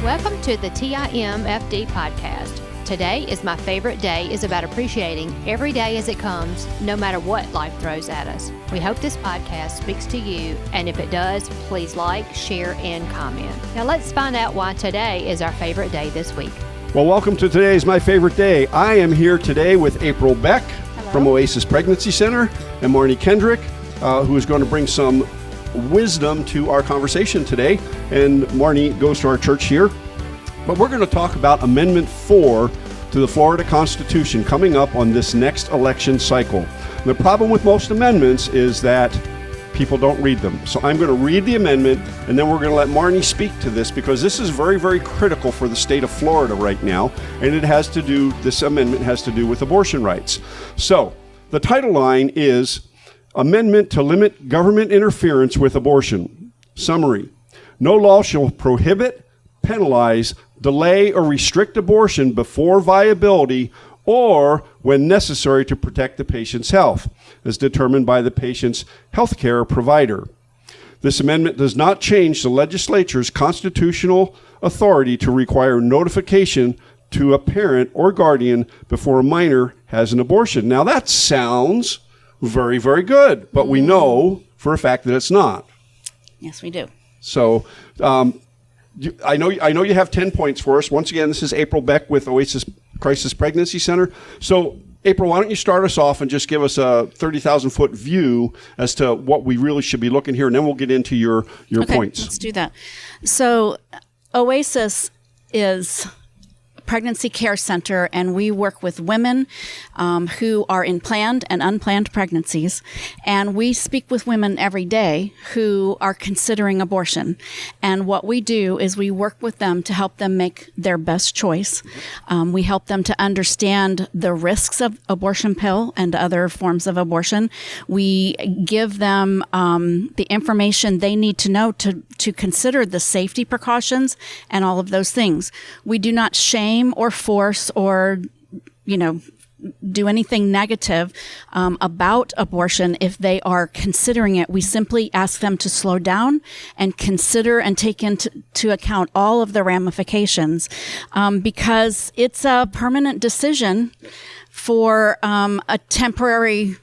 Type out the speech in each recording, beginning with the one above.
Welcome to the TIMFD podcast. Today is my favorite day is about appreciating every day as it comes, no matter what life throws at us. We hope this podcast speaks to you, and if it does, please like, share, and comment. Now let's find out why today is our favorite day this week. Well, welcome to Today's My Favorite Day. I am here today with April Beck from Oasis Pregnancy Center and Marne Kendrick, who is going to bring some wisdom to our conversation today. And Marne goes to our church here. But we're going to talk about Amendment 4 to the Florida Constitution coming up on this next election cycle. And the problem with most amendments is that people don't read them. So I'm going to read the amendment, and then we're going to let Marne speak to this, because this is very, very critical for the state of Florida right now. And this amendment has to do with abortion rights. So the title line is Amendment to Limit Government Interference with Abortion. Summary: no law shall prohibit, penalize, delay, or restrict abortion before viability or when necessary to protect the patient's health, as determined by the patient's health care provider. This amendment does not change the legislature's constitutional authority to require notification to a parent or guardian before a minor has an abortion. Now that sounds very, very good, but we know for a fact that it's not. Yes, we do. So, I know you have 10 points for us. Once again, this is April Beck with Oasis Pregnancy Center. So, April, why don't you start us off and just give us a 30,000-foot view as to what we really should be looking here, and then we'll get into your points. Let's do that. So, Oasis is a pregnancy care center, and we work with women who are in planned and unplanned pregnancies, and we speak with women every day who are considering abortion. And what we do is we work with them to help them make their best choice. We help them to understand the risks of abortion pill and other forms of abortion. We give them the information they need to know to consider the safety precautions and all of those things. We do not shame or force or, do anything negative about abortion if they are considering it. We simply ask them to slow down and consider and take into account all of the ramifications, because it's a permanent decision for a temporary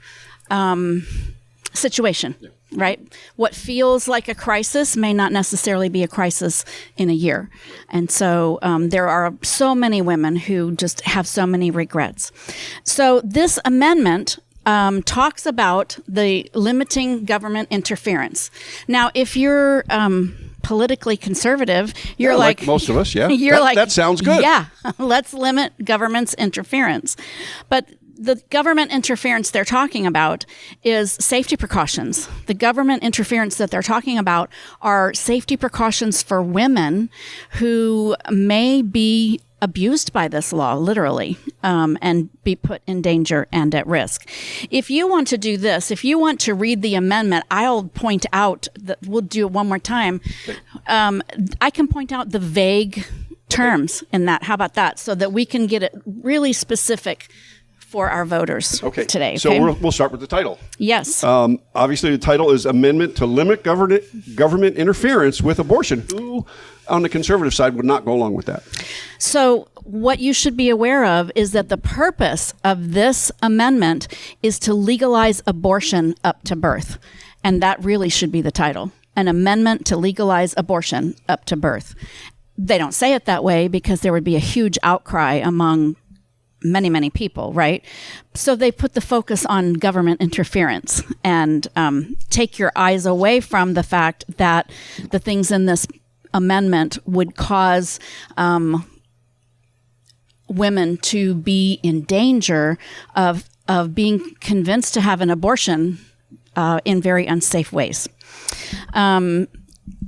situation. Yeah. Right? What feels like a crisis may not necessarily be a crisis in a year. And so there are so many women who just have so many regrets. So this amendment talks about the limiting government interference. Now, if you're politically conservative, you're like most of us, yeah. That sounds good. Yeah, let's limit government's interference. But the government interference they're talking about is safety precautions. The government interference that they're talking about are safety precautions for women who may be abused by this law, literally, and be put in danger and at risk. If you want to do this, if you want to read the amendment, I'll point out that we'll do it one more time. I can point out the vague terms in that. How about that? So that we can get it really specific for our voters today. So we'll start with the title. Yes. Obviously, the title is Amendment to Limit Government Interference with Abortion. Who on the conservative side would not go along with that? So what you should be aware of is that the purpose of this amendment is to legalize abortion up to birth. And that really should be the title. An amendment to legalize abortion up to birth. They don't say it that way because there would be a huge outcry among many, many people, right? So they put the focus on government interference and take your eyes away from the fact that the things in this amendment would cause women to be in danger of being convinced to have an abortion in very unsafe ways.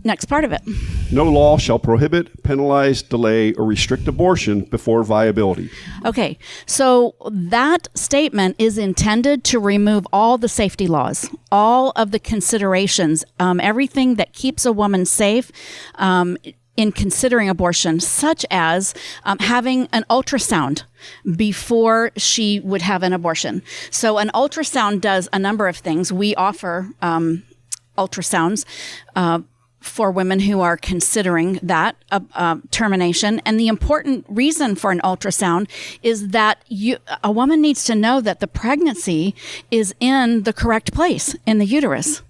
Next part of it. No law shall prohibit, penalize, delay, or restrict abortion before viability. Okay, so that statement is intended to remove all the safety laws, all of the considerations, everything that keeps a woman safe in considering abortion, such as having an ultrasound before she would have an abortion. So an ultrasound does a number of things. We offer ultrasounds for women who are considering that termination. And the important reason for an ultrasound is that a woman needs to know that the pregnancy is in the correct place in the uterus.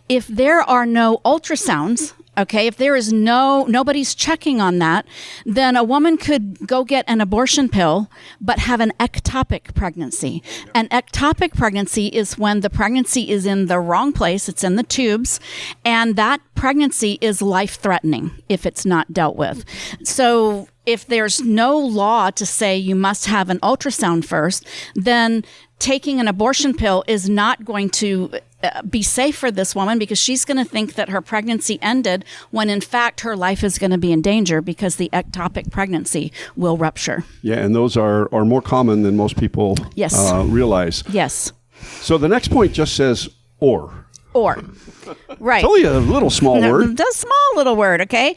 If there are no ultrasounds, okay, if there is nobody's checking on that, then a woman could go get an abortion pill, but have an ectopic pregnancy. An ectopic pregnancy is when the pregnancy is in the wrong place, it's in the tubes, and that pregnancy is life-threatening if it's not dealt with. So if there's no law to say you must have an ultrasound first, then taking an abortion pill is not going to be safe for this woman, because she's going to think that her pregnancy ended when in fact her life is going to be in danger because the ectopic pregnancy will rupture. Yeah, and those are more common than most people realize. Yes. So the next point just says or. Or. Right. It's only a little small word. It's a small little word, okay?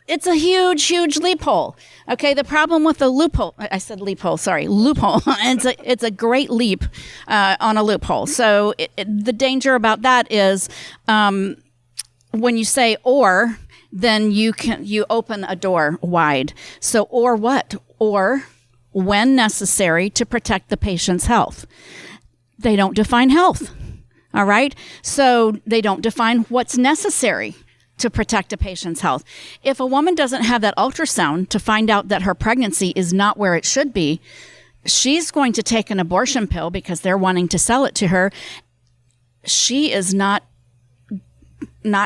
It's a huge, huge loophole. Okay, the problem with the loophole, I said loophole, sorry, loophole. It's a great leap on a loophole. So the danger about that is when you say or, then you open a door wide. So or what? Or when necessary to protect the patient's health. They don't define health. All right. So they don't define what's necessary to protect a patient's health. If a woman doesn't have that ultrasound to find out that her pregnancy is not where it should be, she's going to take an abortion pill because they're wanting to sell it to her. She is not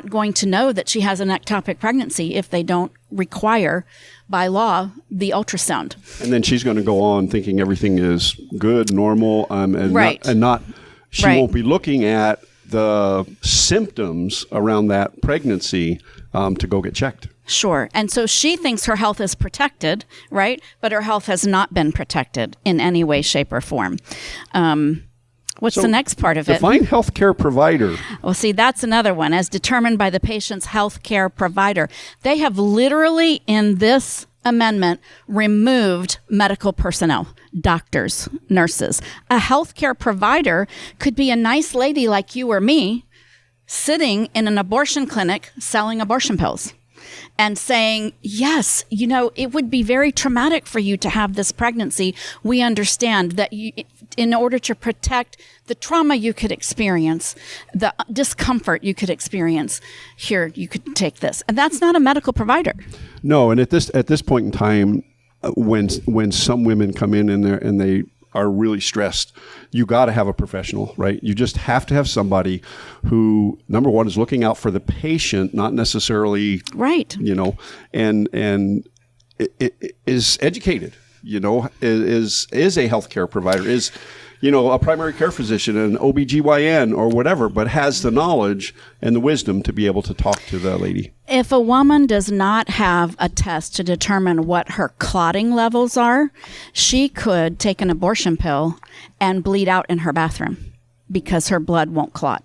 going to know that she has an ectopic pregnancy if they don't require by law the ultrasound. And then she's going to go on thinking everything is good, normal, and right. She won't be looking at the symptoms around that pregnancy to go get checked. Sure. And so she thinks her health is protected, right? But her health has not been protected in any way, shape, or form. What's the next part of it? Define healthcare provider. Well, see, that's another one. As determined by the patient's healthcare provider. They have literally, in this amendment, removed medical personnel, doctors, nurses. A healthcare provider could be a nice lady like you or me sitting in an abortion clinic selling abortion pills and saying, yes, it would be very traumatic for you to have this pregnancy. We understand that in order to protect the trauma you could experience, the discomfort you could experience, here, you could take this. And that's not a medical provider. No, and at this point in time, when some women come in and they are really stressed, you got to have a professional, right? You just have to have somebody who, number one, is looking out for the patient, not necessarily, right? And it is educated, is a healthcare provider, is a primary care physician, an OBGYN or whatever, but has the knowledge and the wisdom to be able to talk to the lady. If a woman does not have a test to determine what her clotting levels are, she could take an abortion pill and bleed out in her bathroom because her blood won't clot.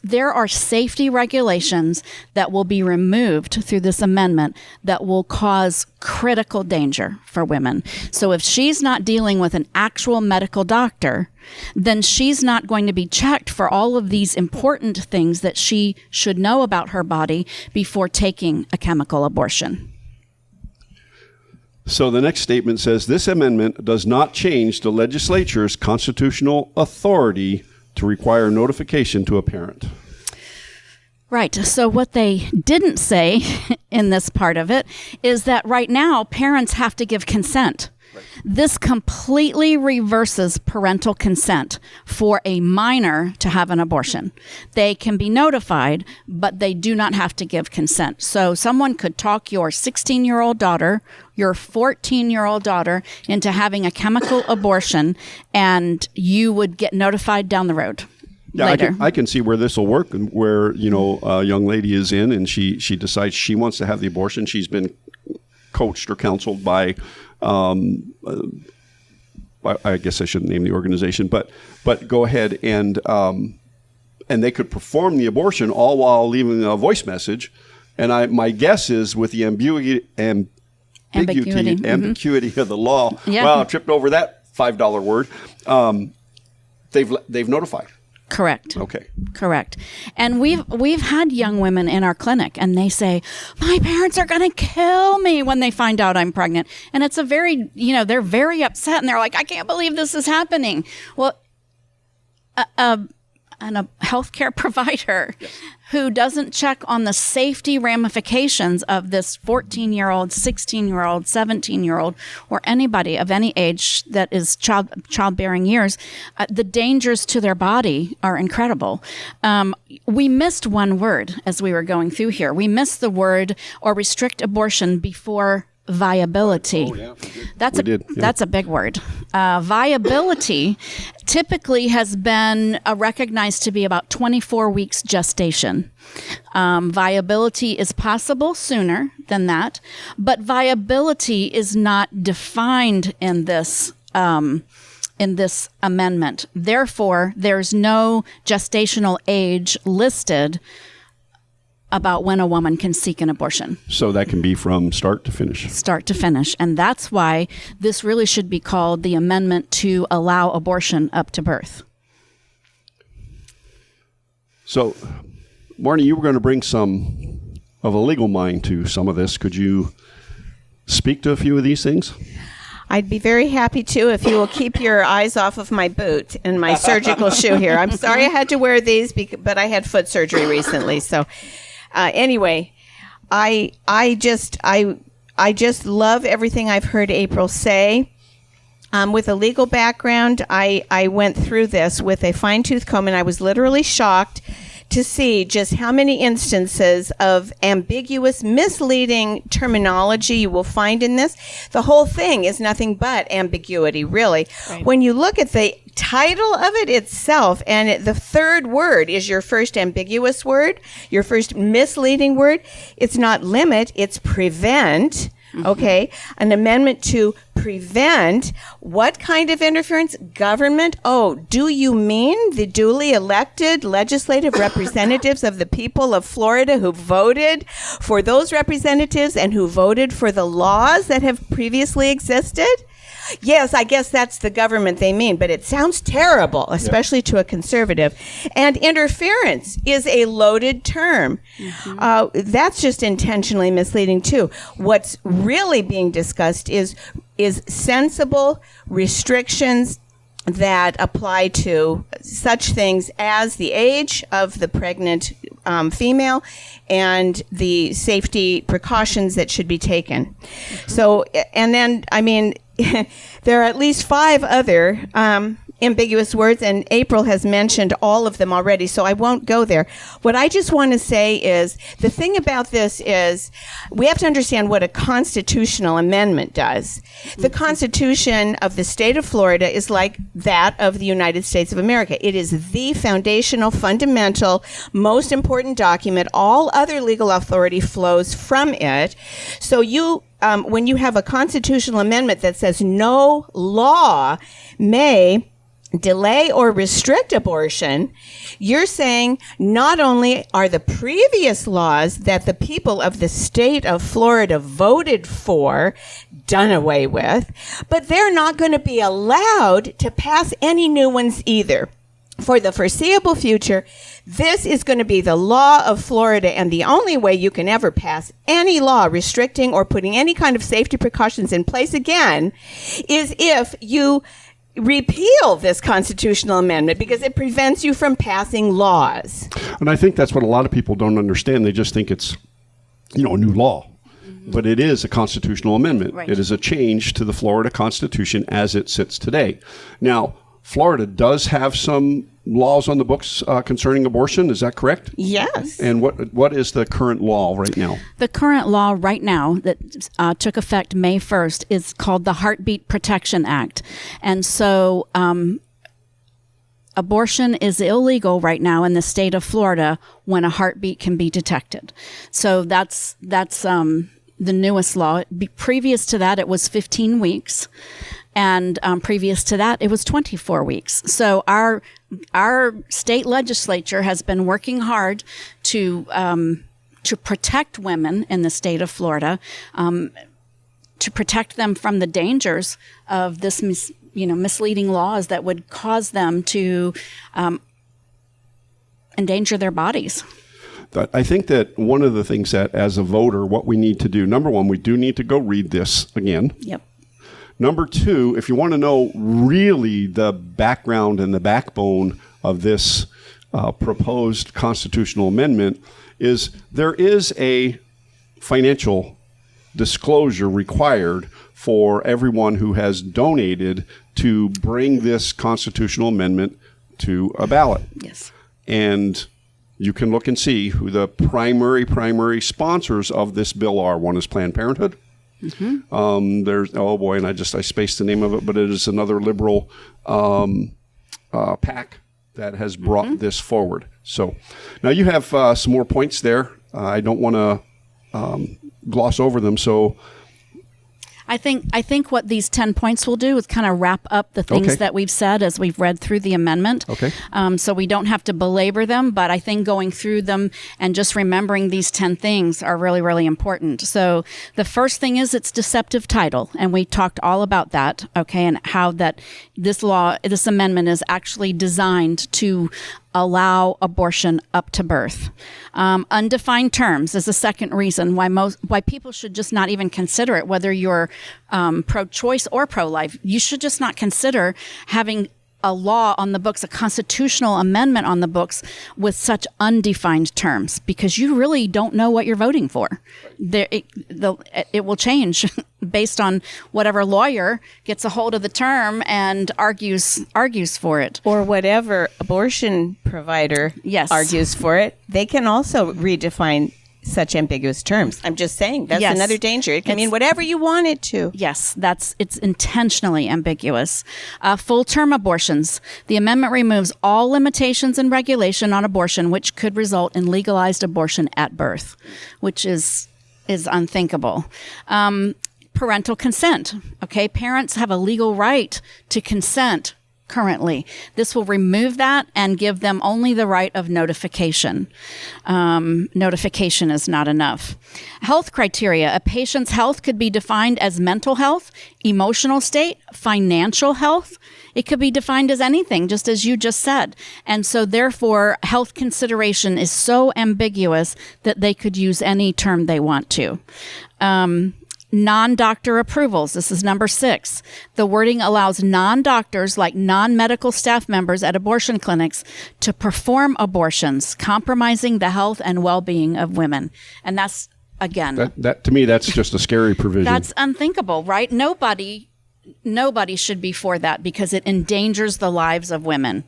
There are safety regulations that will be removed through this amendment that will cause critical danger for women. So if she's not dealing with an actual medical doctor, then she's not going to be checked for all of these important things that she should know about her body before taking a chemical abortion. So the next statement says, this amendment does not change the legislature's constitutional authority to require notification to a parent. Right. So what they didn't say in this part of it is that right now parents have to give consent. Right. This completely reverses parental consent for a minor to have an abortion. They can be notified, but they do not have to give consent. So someone could talk your 16-year-old daughter, your 14-year-old daughter into having a chemical abortion, and you would get notified down the road. Yeah, later. I can see where this will work, and where a young lady is in and she decides she wants to have the abortion. She's been coached or counseled by I guess I shouldn't name the organization, but go ahead and they could perform the abortion all while leaving a voice message. And my guess is with the ambiguity of the law. Yeah. Well, I tripped over that $5 word. They've notified. Correct. Okay. Correct. And we've had young women in our clinic, and they say, my parents are going to kill me when they find out I'm pregnant. And it's a very, they're very upset, and they're like, I can't believe this is happening. Well, and a healthcare provider who doesn't check on the safety ramifications of this 14-year-old, 16-year-old, 17-year-old, or anybody of any age that is childbearing years, the dangers to their body are incredible. We missed one word as we were going through here. We missed the word or restrict abortion before viability. Oh, yeah. That's a big word. Viability typically has been recognized to be about 24 weeks gestation. Viability is possible sooner than that, but viability is not defined in this amendment. Therefore, there's no gestational age listed about when a woman can seek an abortion. So that can be from start to finish. Start to finish. And that's why this really should be called the amendment to allow abortion up to birth. So, Marne, you were going to bring some of a legal mind to some of this. Could you speak to a few of these things? I'd be very happy to if you will keep your eyes off of my boot and my surgical shoe here. I'm sorry I had to wear these, but I had foot surgery recently. So anyway, I just love everything I've heard April say. With a legal background, I went through this with a fine-tooth comb, and I was literally shocked to see just how many instances of ambiguous, misleading terminology you will find in this. The whole thing is nothing but ambiguity, really. Right. When you look at the title of it itself, and the third word is your first ambiguous word, your first misleading word, it's not limit, it's prevent. Okay, an amendment to prevent what kind of interference? Government? Oh, do you mean the duly elected legislative representatives of the people of Florida who voted for those representatives and who voted for the laws that have previously existed? Yes, I guess that's the government they mean, but it sounds terrible, especially to a conservative. And interference is a loaded term. That's just intentionally misleading, too. What's really being discussed is sensible restrictions that apply to such things as the age of the pregnant female and the safety precautions that should be taken. So, and then, I mean, there are at least 5 other ambiguous words, and April has mentioned all of them already, so I won't go there. What I just want to say is, the thing about this is, we have to understand what a constitutional amendment does. The Constitution of the state of Florida is like that of the United States of America. It is the foundational, fundamental, most important document. All other legal authority flows from it. So when you have a constitutional amendment that says no law may delay or restrict abortion, you're saying not only are the previous laws that the people of the state of Florida voted for done away with, but they're not going to be allowed to pass any new ones either. For the foreseeable future, this is going to be the law of Florida, and the only way you can ever pass any law restricting or putting any kind of safety precautions in place again is if you repeal this constitutional amendment, because it prevents you from passing laws. And I think that's what a lot of people don't understand. They just think it's, a new law. But it is a constitutional amendment. Right. It is a change to the Florida Constitution as it sits today. Now, Florida does have some laws on the books concerning abortion. Is that correct? Yes. And what is the current law right now? The current law right now that took effect May 1st is called the Heartbeat Protection Act. And so abortion is illegal right now in the state of Florida when a heartbeat can be detected. So that's the newest law. Previous to that, it was 15 weeks. And previous to that, it was 24 weeks. So our state legislature has been working hard to protect women in the state of Florida, to protect them from the dangers of this, misleading laws that would cause them to endanger their bodies. But I think that one of the things that, as a voter, what we need to do, number one, we do need to go read this again. Yep. Number two, if you want to know really the background and the backbone of this proposed constitutional amendment, is there is a financial disclosure required for everyone who has donated to bring this constitutional amendment to a ballot. Yes. And you can look and see who the primary sponsors of this bill are. One is Planned Parenthood. Mm-hmm. There's, oh boy, and I spaced the name of it, but it is another liberal PAC that has brought this forward. So now you have some more points there. I don't want to gloss over them. So I think what these 10 points will do is kind of wrap up the things that we've said as we've read through the amendment. Okay. So we don't have to belabor them, but I think going through them and just remembering these 10 things are really, really important. So the first thing is its deceptive title, and we talked all about that, okay, and how that this amendment is actually designed to allow abortion up to birth. Undefined terms is the second reason why people should just not even consider it, whether you're pro-choice or pro-life. You should just not consider having a law on the books, a constitutional amendment on the books with such undefined terms, because you really don't know what you're voting for. It will change based on whatever lawyer gets a hold of the term and argues for it. Or whatever abortion provider argues for it. They can also redefine such ambiguous terms. I'm just saying that's another danger. It can mean whatever you want it to. Yes, it's intentionally ambiguous. Full-term abortions. The amendment removes all limitations and regulation on abortion, which could result in legalized abortion at birth, which is unthinkable. Parental consent. Okay, parents have a legal right to consent currently. This will remove that and give them only the right of notification. Notification is not enough. Health criteria. A patient's health could be defined as mental health, emotional state, financial health. It could be defined as anything, just as you just said. And so therefore, health consideration is so ambiguous that they could use any term they want to. Non-doctor approvals. This is number 6. The wording allows non-doctors, like non-medical staff members at abortion clinics, to perform abortions, compromising the health and well-being of women. And that's, again... That to me, that's just a scary provision. That's unthinkable, right? Nobody should be for that, because it endangers the lives of women.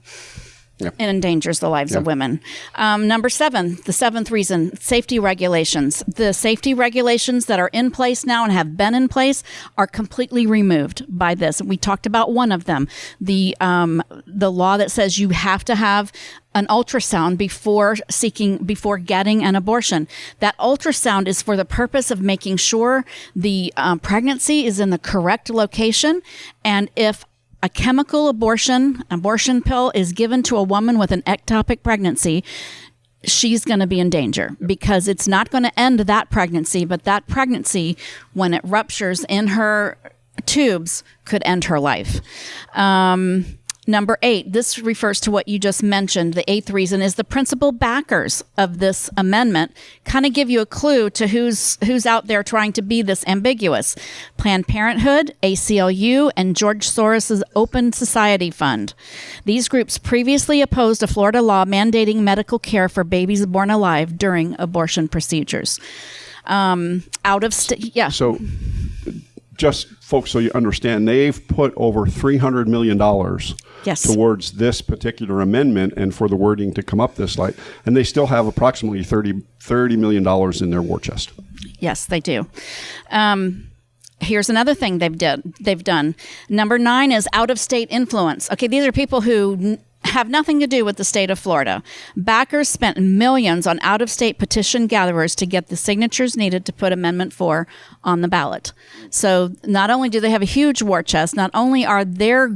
Yep. It endangers the lives of women. Number 7, the 7th reason, safety regulations. The safety regulations that are in place now and have been in place are completely removed by this. We talked about one of them, the law that says you have to have an ultrasound before getting an abortion. That ultrasound is for the purpose of making sure the pregnancy is in the correct location, and if a chemical abortion pill is given to a woman with an ectopic pregnancy, she's going to be in danger, because it's not going to end that pregnancy, but that pregnancy, when it ruptures in her tubes, could end her life. Number 8, this refers to what you just mentioned. The 8th reason is the principal backers of this amendment kind of give you a clue to who's out there trying to be this ambiguous. Planned Parenthood, ACLU, and George Soros' Open Society Fund. These groups previously opposed a Florida law mandating medical care for babies born alive during abortion procedures. Out of state, yeah. So, just folks, so you understand, they've put over $300 million towards this particular amendment and for the wording to come up this light. And they still have approximately $30 million in their war chest. Yes, they do. Here's another thing they've done. Number 9 is out-of-state influence. Okay, these are people who have nothing to do with the state of Florida. Backers spent millions on out-of-state petition gatherers to get the signatures needed to put Amendment 4 on the ballot. So not only do they have a huge war chest, not only are their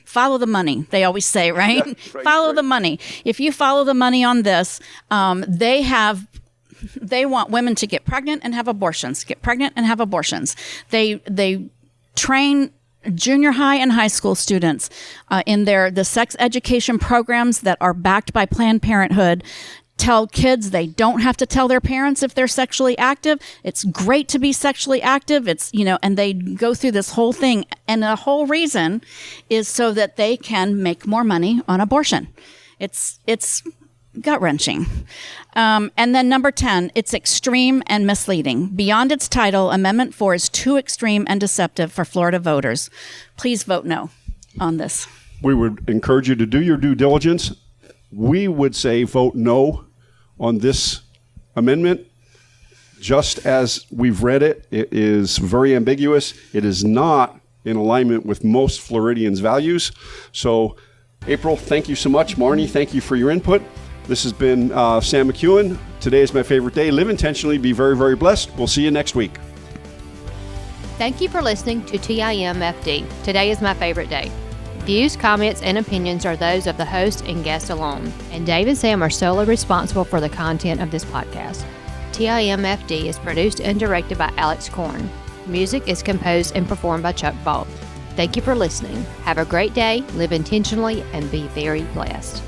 follow the money, they always say, right? Follow the money. If you follow the money on this, they want women to get pregnant and have abortions, They train junior high and high school students in the sex education programs that are backed by Planned Parenthood tell kids they don't have to tell their parents if they're sexually active. It's great to be sexually active. And they go through this whole thing. And the whole reason is so that they can make more money on abortion. It's gut-wrenching. And then number 10, it's extreme and misleading. Beyond its title, Amendment 4 is too extreme and deceptive for Florida voters. Please vote no on this. We would encourage you to do your due diligence. We would say vote no on this amendment. Just as we've read it, it is very ambiguous. It is not in alignment with most Floridians' values. So, April, thank you so much. Marnie, thank you for your input. This has been Sam McKeown. Today is my favorite day. Live intentionally. Be very, very blessed. We'll see you next week. Thank you for listening to TIMFD. Today is my favorite day. Views, comments, and opinions are those of the host and guest alone, and Dave and Sam are solely responsible for the content of this podcast. TIMFD is produced and directed by Alex Korn. Music is composed and performed by Chuck Ball. Thank you for listening. Have a great day, live intentionally, and be very blessed.